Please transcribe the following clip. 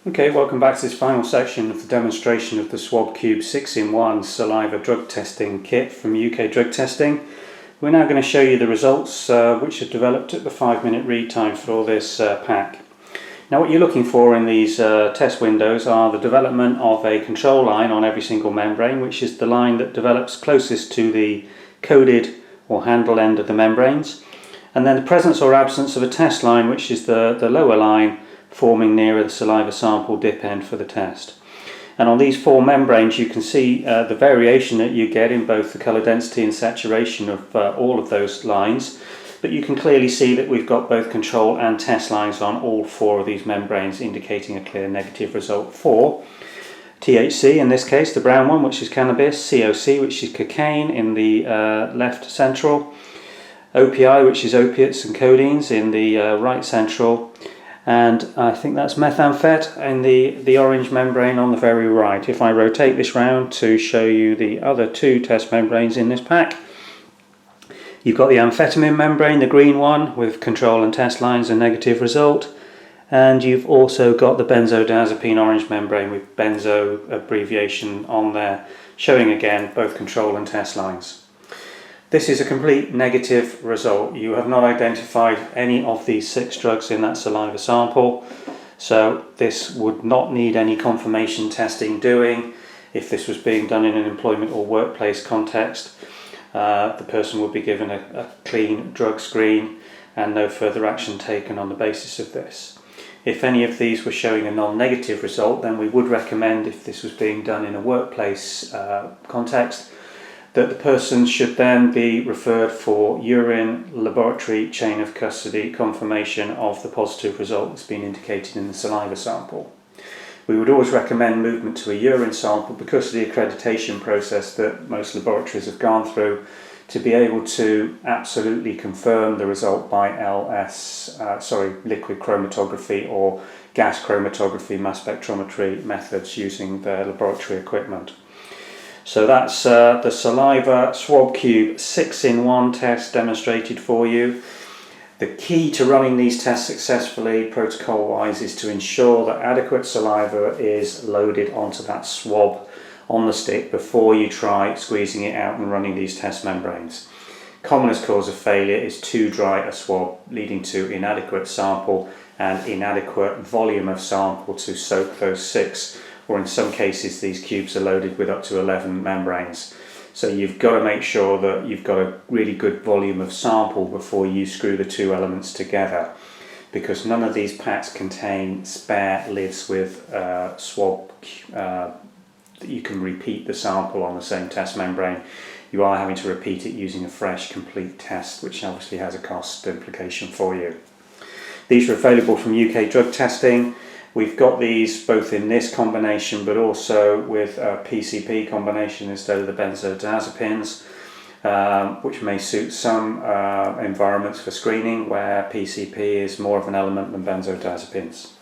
Okay, welcome back to this final section of the demonstration of the Swab Cube 6-in-1 saliva drug testing kit from UK Drug Testing. We're now going to show you the results which are developed at the 5-minute read time for this pack. Now what you're looking for in these test windows are the development of a control line on every single membrane, which is the line that develops closest to the coded or handle end of the membranes, and then the presence or absence of a test line, which is the lower line forming nearer the saliva sample dip end for the test. And on these four membranes you can see the variation that you get in both the colour density and saturation of all of those lines, but you can clearly see that we've got both control and test lines on all four of these membranes, indicating a clear negative result for THC in this case, the brown one, which is cannabis, COC, which is cocaine in the left central, OPI, which is opiates and codeines in the right central, and I think that's methamphet in the orange membrane on the very right. If I rotate this round to show you the other two test membranes in this pack, you've got the amphetamine membrane, the green one, with control and test lines, a negative result, and you've also got the benzodiazepine orange membrane with benzo abbreviation on there, showing again both control and test lines. This is a complete negative result. You have not identified any of these 6 drugs in that saliva sample, so this would not need any confirmation testing doing. If this was being done in an employment or workplace context, the person would be given a clean drug screen and no further action taken on the basis of this. If any of these were showing a non-negative result, then we would recommend, if this was being done in a workplace context, that the person should then be referred for urine laboratory chain of custody confirmation of the positive result that's been indicated in the saliva sample. We would always recommend movement to a urine sample because of the accreditation process that most laboratories have gone through to be able to absolutely confirm the result by liquid chromatography or gas chromatography mass spectrometry methods using the laboratory equipment. So that's the Saliva Swab Cube 6-in-1 test demonstrated for you. The key to running these tests successfully protocol-wise is to ensure that adequate saliva is loaded onto that swab on the stick before you try squeezing it out and running these test membranes. Commonest cause of failure is too dry a swab, leading to inadequate sample and inadequate volume of sample to soak those 6, or in some cases these cubes are loaded with up to 11 membranes. So you've got to make sure that you've got a really good volume of sample before you screw the two elements together, because none of these packs contain spare lids with swab that you can repeat the sample on the same test membrane. You are having to repeat it using a fresh complete test, which obviously has a cost implication for you. These are available from UK Drug Testing. We've got these both in this combination but also with a PCP combination instead of the benzodiazepines, which may suit some environments for screening where PCP is more of an element than benzodiazepines.